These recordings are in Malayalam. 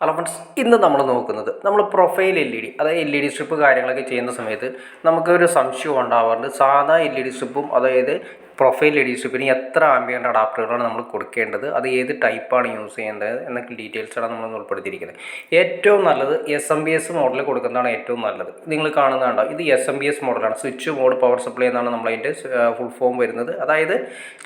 ഹലോ ഫ്രണ്ട്സ്, ഇന്ന് നമ്മൾ നോക്കുന്നത് നമ്മൾ പ്രൊഫൈൽ LED, അതായത് LED സ്ട്രിപ്പ് കാര്യങ്ങളൊക്കെ ചെയ്യുന്ന സമയത്ത് നമുക്കൊരു സംശയം ഉണ്ടാവാറുണ്ട്. സാധാ LED സ്ട്രിപ്പും അതായത് പ്രൊഫൈൽ LED സ്ട്രിപ്പിന് എത്ര ആംബിയൻ്റ് അഡാപ്റ്ററുകളാണ് നമ്മൾ കൊടുക്കേണ്ടത്, അത് ഏത് ടൈപ്പാണ് യൂസ് ചെയ്യേണ്ടത് എന്നൊക്കെ ഡീറ്റെയിൽസാണ് നമ്മൾ ഉൾപ്പെടുത്തിയിരിക്കുന്നത്. ഏറ്റവും നല്ലത് SMBS മോഡൽ കൊടുക്കുന്നതാണ് ഏറ്റവും നല്ലത്. നിങ്ങൾ കാണുന്നതാണ്ടോ, ഇത് SMBS മോഡലാണ്, സ്വിച്ച് മോഡ് പവർ സപ്ലൈ എന്നാണ് നമ്മളതിൻ്റെ ഫുൾ ഫോം വരുന്നത്. അതായത്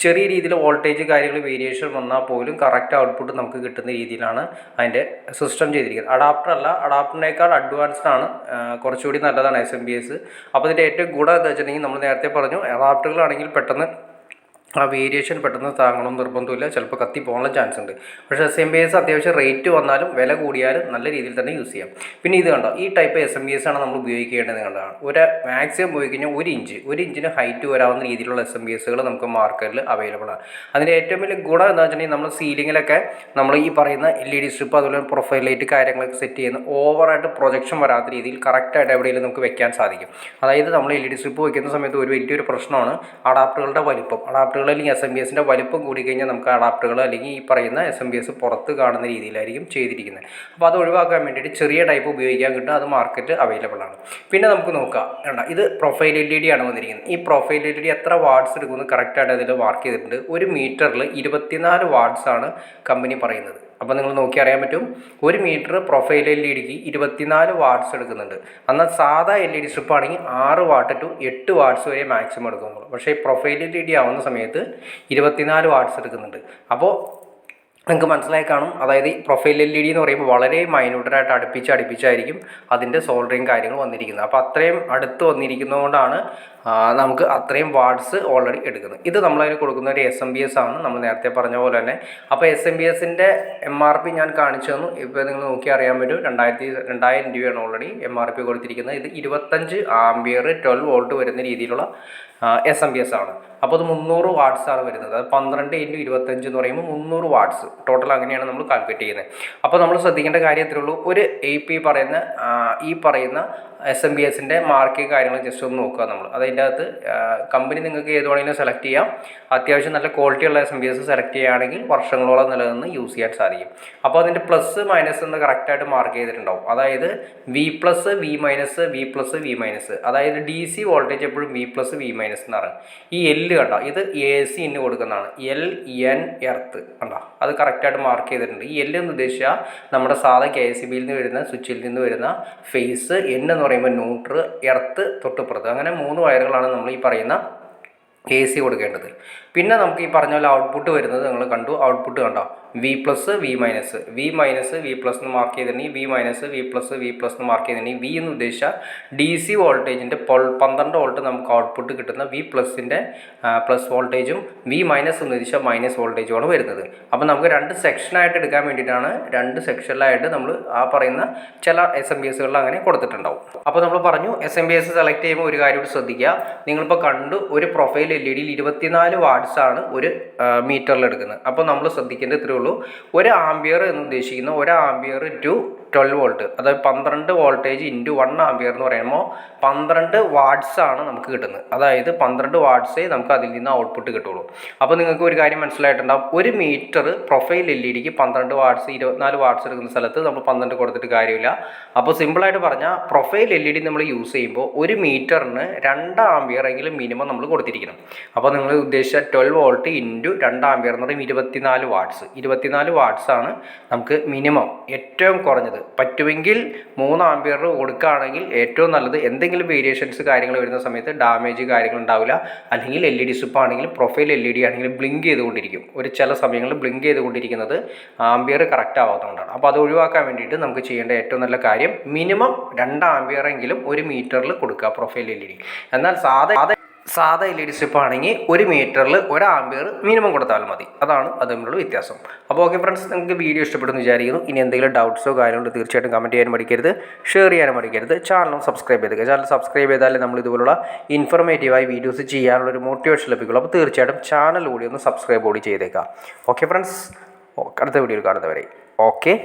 ചെറിയ രീതിയിൽ വോൾട്ടേജ് കാര്യങ്ങൾ വേരിയേഷൻ വന്നാൽ പോലും കറക്റ്റ് ഔട്ട്പുട്ട് നമുക്ക് കിട്ടുന്ന രീതിയിലാണ് അതിൻ്റെ സിസ്റ്റം ചെയ്തിരിക്കുന്നത്. അഡാപ്റ്റർ അല്ല, അഡാപ്റ്ററിനേക്കാൾ അഡ്വാൻസ്ഡ് ആണ്, കുറച്ചുകൂടി നല്ലതാണ് SMBS. അപ്പോൾ ഇതിൻ്റെ ഏറ്റവും ഗുണം എന്താ വെച്ചിട്ടുണ്ടെങ്കിൽ, നമ്മൾ നേരത്തെ പറഞ്ഞു, അഡാപ്റ്ററുകളാണെങ്കിൽ പെട്ടെന്ന് ആ വേരിയേഷൻ പെട്ടെന്ന് താങ്ങണമെന്ന് നിർബന്ധമില്ല, ചിലപ്പോൾ കത്തി പോകാനുള്ള ചാൻസ് ഉണ്ട്. പക്ഷേ SMBS അത്യാവശ്യം റേറ്റ് വന്നാലും വില കൂടിയാലും നല്ല രീതിയിൽ തന്നെ യൂസ് ചെയ്യാം. പിന്നെ ഇത് കണ്ടോ, ഈ ടൈപ്പ് SMBS ആണ് നമ്മൾ ഉപയോഗിക്കേണ്ടത് കണ്ടതാണ്. ഒരു മാക്സിമം ഉപയോഗിക്കഴിഞ്ഞാൽ 1 ഇഞ്ചിന് ഹൈറ്റ് വരാവുന്ന രീതിയിലുള്ള SMBSകൾ നമുക്ക് മാർക്കറ്റിൽ അവൈലബിൾ ആണ്. അതിൻ്റെ ഏറ്റവും വലിയ ഗുണം എന്താ വെച്ചിട്ടുണ്ടെങ്കിൽ, നമ്മൾ സീലിങ്ങിലൊക്കെ നമ്മൾ ഈ പറയുന്ന LED സ്ട്രിപ്പ് അതുപോലെ പ്രൊഫൈൽ ലൈറ്റ് കാര്യങ്ങളൊക്കെ സെറ്റ് ചെയ്യുന്ന ഓവറായിട്ട് പ്രൊജക്ഷൻ വരാത്ത രീതിയിൽ കറക്റ്റായിട്ട് എവിടെയെങ്കിലും നമുക്ക് വെക്കാൻ സാധിക്കും. അതായത് നമ്മൾ LED സ്ട്രിപ്പ് വയ്ക്കുന്ന സമയത്ത് ഒരു വലിയൊരു പ്രശ്നമാണ് അഡാപ്റ്ററുകളുടെ വലിപ്പം. അഡാപ്റ്ററുകൾ അല്ലെങ്കിൽ SMBSൻ്റെ വലിപ്പം കൂടിക്കഴിഞ്ഞാൽ നമുക്ക് അഡാപ്റ്ററുകൾ അല്ലെങ്കിൽ ഈ പറയുന്ന SMBS പുറത്ത് കാണുന്ന രീതിയിലായിരിക്കും ചെയ്തിരിക്കുന്നത്. അപ്പോൾ അത് ഒഴിവാക്കാൻ വേണ്ടിയിട്ട് ചെറിയ ടൈപ്പ് ഉപയോഗിക്കാൻ കിട്ടും, അത് മാർക്കറ്റ് അവൈലബിൾ ആണ്. പിന്നെ നമുക്ക് നോക്കാം, ഇത് പ്രൊഫൈൽ LED ആണ് വന്നിരിക്കുന്നത്. ഈ പ്രൊഫൈൽ LED എത്ര വാട്ട്സ് എടുക്കുന്നത് കറക്റ്റായിട്ട് അതിൽ മാർക്ക് ചെയ്തിട്ടുണ്ട്. ഒരു മീറ്ററിൽ 24 വാട്ട്സ് ആണ് കമ്പനി പറയുന്നത്. അപ്പോൾ നിങ്ങൾ നോക്കി അറിയാൻ പറ്റും, ഒരു മീറ്റർ പ്രൊഫൈൽ LEDക്ക് 24 വാട്ട്സ് എടുക്കുന്നുണ്ട്. എന്നാൽ സാധാ LED സ്ട്രിപ്പ് ആണെങ്കിൽ 6 വാട്ട് ടു 8 വാട്ട്സ് വരെ മാക്സിമം എടുക്കുന്നുള്ളൂ. പക്ഷേ പ്രൊഫൈൽ LED ആവുന്ന സമയത്ത് 24 വാട്ട്സ് എടുക്കുന്നുണ്ട്. അപ്പോൾ നിങ്ങൾക്ക് മനസ്സിലായി കാണും, അതായത് ഈ പ്രൊഫൈൽ LED എന്ന് പറയുമ്പോൾ വളരെ മൈന്യൂട്ടറായിട്ട് അടുപ്പിച്ചായിരിക്കും അതിൻ്റെ സോൾഡറിങ് കാര്യങ്ങൾ വന്നിരിക്കുന്നത്. അപ്പോൾ അത്രയും അടുത്ത് വന്നിരിക്കുന്നതുകൊണ്ടാണ് നമുക്ക് അത്രയും വാട്ട്സ് ഓൾറെഡി എടുക്കുന്നത്. ഇത് നമ്മളതിന് കൊടുക്കുന്ന ഒരു SMBS ആണ്, നമ്മൾ നേരത്തെ പറഞ്ഞ പോലെ തന്നെ. അപ്പോൾ SMBSൻ്റെ MRP ഞാൻ കാണിച്ചു തന്നു. ഇപ്പോൾ നിങ്ങൾ നോക്കി അറിയാൻ പറ്റും, 2000 രൂപയാണ് ഓൾറെഡി MRP കൊടുത്തിരിക്കുന്നത്. ഇത് 25 ആംബിയർ 12 വോൾട്ട് വരുന്ന രീതിയിലുള്ള SMBS ആണ്. അപ്പോൾ അത് 300 വാട്ട്സ് ആണ് വരുന്നത്. അത് 12 × 25 എന്ന് പറയുമ്പോൾ 300 വാട്ട്സ് ടോട്ടൽ, അങ്ങനെയാണ് നമ്മൾ കാൽക്കുലേറ്റ് ചെയ്യുന്നത്. അപ്പോൾ നമ്മൾ ശ്രദ്ധിക്കേണ്ട കാര്യം ഇത്രയേ ഉള്ളൂ. ഒരു ഈ പറയുന്ന SMBSൻ്റെ മാർക്കിങ് കാര്യങ്ങൾ ജസ്റ്റ് ഒന്ന് നോക്കുക നമ്മൾ. അതിൻ്റെ അകത്ത് കമ്പനി നിങ്ങൾക്ക് ഏത് വേണമെങ്കിലും സെലക്ട് ചെയ്യാം. അത്യാവശ്യം നല്ല ക്വാളിറ്റിയുള്ള SMBS സെലക്ട് ചെയ്യുകയാണെങ്കിൽ വർഷങ്ങളോളം നിലനിന്ന് യൂസ് ചെയ്യാൻ സാധിക്കും. അപ്പോൾ അതിൻ്റെ പ്ലസ് മൈനസ് എന്ന് കറക്റ്റായിട്ട് മാർക്ക് ചെയ്തിട്ടുണ്ടാവും. അതായത് V+, V+, അതായത് DC വോൾട്ടേജ് എപ്പോഴും V+, V- എന്നാണ്. ഈ L കണ്ടോ, ഇത് AC ഇന്ന് കൊടുക്കുന്നതാണ്. LN എർത്ത് കണ്ടോ, അത് കറക്റ്റായിട്ട് മാർക്ക് ചെയ്തിട്ടുണ്ട്. ഈ L എന്ന് ഉദ്ദേശിച്ചാൽ നമ്മുടെ സാധാ KCBയിൽ നിന്ന് വരുന്ന സ്വിച്ചിൽ നിന്ന് വരുന്ന ഫേസ്, N എന്ന് പറയുമ്പോൾ ന്യൂട്രൽ, എർത്ത് തൊട്ടുപുറത്ത്, അങ്ങനെ 3 വയറുകളാണ് നമ്മൾ ഈ പറയുന്ന AC കൊടുക്കേണ്ടത്. പിന്നെ നമുക്ക് ഈ പറഞ്ഞ പോലെ ഔട്ട്പുട്ട് വരുന്നത് നിങ്ങൾ കണ്ടു, ഔട്ട്പുട്ട് കണ്ടോ, V+, V-, V+, എന്ന് മാർക്ക് ചെയ്തിട്ടുണ്ടെങ്കിൽ V-, എന്ന് മാർക്ക് ചെയ്തിട്ടുണ്ടെങ്കിൽ V എന്ന് ഉദ്ദേശിച്ചാൽ DC വോൾട്ടേജിൻ്റെ 12 വോൾട്ട് നമുക്ക് ഔട്ട്പുട്ട് കിട്ടുന്ന V+ൻ്റെ പ്ലസ് വോൾട്ടേജും V- എന്ന് ഉദ്ദേശിച്ചാൽ മൈനസ് വോൾട്ടേജുമാണ് വരുന്നത്. അപ്പോൾ നമുക്ക് 2 സെക്ഷനായിട്ട് എടുക്കാൻ വേണ്ടിയിട്ടാണ് 2 സെക്ഷനിലായിട്ട് നമ്മൾ ആ പറയുന്ന ചില SMBSകളിൽ അങ്ങനെ കൊടുത്തിട്ടുണ്ടാവും. അപ്പോൾ നമ്മൾ പറഞ്ഞു, SMBS സെലക്ട് ചെയ്യുമ്പോൾ ഒരു കാര്യം ശ്രദ്ധിക്കുക. നിങ്ങളിപ്പോൾ കണ്ടു, ഒരു പ്രൊഫൈൽ LEDയിൽ 24 വാട്ട്സ് ആണ് ഒരു മീറ്ററിൽ എടുക്കുന്നത്. അപ്പോൾ നമ്മൾ ശ്രദ്ധിക്കേണ്ടത് ഇത്രയേ ഉള്ളൂ. 1 ആംബിയർ എന്ന് ഉദ്ദേശിക്കുന്ന 1 ആംബിയർ ടു 12 വോൾട്ട്, അതായത് 12 വോൾട്ടേജ് ഇൻറ്റു 1 ആംബിയർ എന്ന് പറയുമ്പോൾ 12 വാട്ട്സ് ആണ് നമുക്ക് കിട്ടുന്നത്. അതായത് 12 വാട്ട്സേ നമുക്ക് അതിൽ നിന്ന് ഔട്ട്പുട്ട് കിട്ടുള്ളൂ. അപ്പോൾ നിങ്ങൾക്ക് ഒരു കാര്യം മനസ്സിലായിട്ടുണ്ടാകും, ഒരു മീറ്റർ പ്രൊഫൈൽ LEDക്ക് 12 വാട്ട്സ് 24 വാട്ട്സ് എടുക്കുന്ന സ്ഥലത്ത് നമ്മൾ 12 കൊടുത്തിട്ട് കാര്യമില്ല. അപ്പോൾ സിമ്പിളായിട്ട് പറഞ്ഞാൽ പ്രൊഫൈൽ LED നമ്മൾ യൂസ് ചെയ്യുമ്പോൾ ഒരു മീറ്ററിന് 2 ആംബിയർ എങ്കിലും മിനിമം നമ്മൾ കൊടുത്തിരിക്കണം. അപ്പോൾ നിങ്ങൾ ഉദ്ദേശിച്ച 12 വോൾട്ട് ഇൻറ്റു 2 ആംബിയർ എന്ന് പറയുമ്പോൾ 24 വാട്ട്സ്. 24 വാട്ട്സ് ആണ് നമുക്ക് മിനിമം, ഏറ്റവും കുറഞ്ഞത്. പറ്റുമെങ്കിൽ 3 ആംബിയർ കൊടുക്കുകയാണെങ്കിൽ ഏറ്റവും നല്ലത്. എന്തെങ്കിലും വേരിയേഷൻസ് കാര്യങ്ങൾ വരുന്ന സമയത്ത് ഡാമേജ് കാര്യങ്ങൾ ഉണ്ടാവില്ല. അല്ലെങ്കിൽ LED സ്ട്രിപ്പ് ആണെങ്കിലും പ്രൊഫൈൽ LED ആണെങ്കിലും ബ്ലിങ്ക് ചെയ്തുകൊണ്ടിരിക്കും. ചില സമയങ്ങളിൽ ബ്ലിങ്ക് ചെയ്തുകൊണ്ടിരിക്കുന്നത് ആംബിയർ കറക്റ്റ് ആവാത്തതുകൊണ്ടാണ്. അപ്പോൾ അത് ഒഴിവാക്കാൻ വേണ്ടിയിട്ട് നമുക്ക് ചെയ്യേണ്ട ഏറ്റവും നല്ല കാര്യം, മിനിമം 2 ആംബിയർ എങ്കിലും ഒരു മീറ്ററിൽ കൊടുക്കുക പ്രൊഫൈൽ LED. എന്നാൽ സാധാ LED സ്ട്രിപ്പ് ആണെങ്കിൽ 1 മീറ്ററിൽ 1 ആംബിയർ മിനിമം കൊടുത്താൽ മതി. അതാണ് തമ്മിലുള്ള വ്യത്യാസം. അപ്പോൾ ഓക്കെ ഫ്രണ്ട്സ്, നിങ്ങൾക്ക് വീഡിയോ ഇഷ്ടപ്പെടുന്നു വിചാരിക്കുന്നു. ഇനി എന്തെങ്കിലും ഡൗട്ട്സോ കാര്യങ്ങളോ തീർച്ചയായിട്ടും കമൻറ്റ് ചെയ്യാൻ മടിക്കരുത്, ഷെയർ ചെയ്യാനും മടിക്കരുത്. ചാനലും സബ്സ്ക്രൈബ് ചെയ്തേക്കുക. ചാനൽ സബ്സ്ക്രൈബ് ചെയ്താലേ നമ്മൾ ഇതുപോലുള്ള ഇൻഫോർമേറ്റീവായി വീഡിയോസ് ചെയ്യാനുള്ളൊരു മോട്ടിവേഷൻ ലഭിക്കുള്ളൂ. അപ്പോൾ തീർച്ചയായിട്ടും ചാനൽ കൂടി ഒന്ന് സബ്സ്ക്രൈബ് കൂടി ചെയ്തേക്കാം. ഓക്കെ ഫ്രണ്ട്സ്, അടുത്ത വീഡിയോയിൽ കാണുന്നവരെ ഓക്കെ.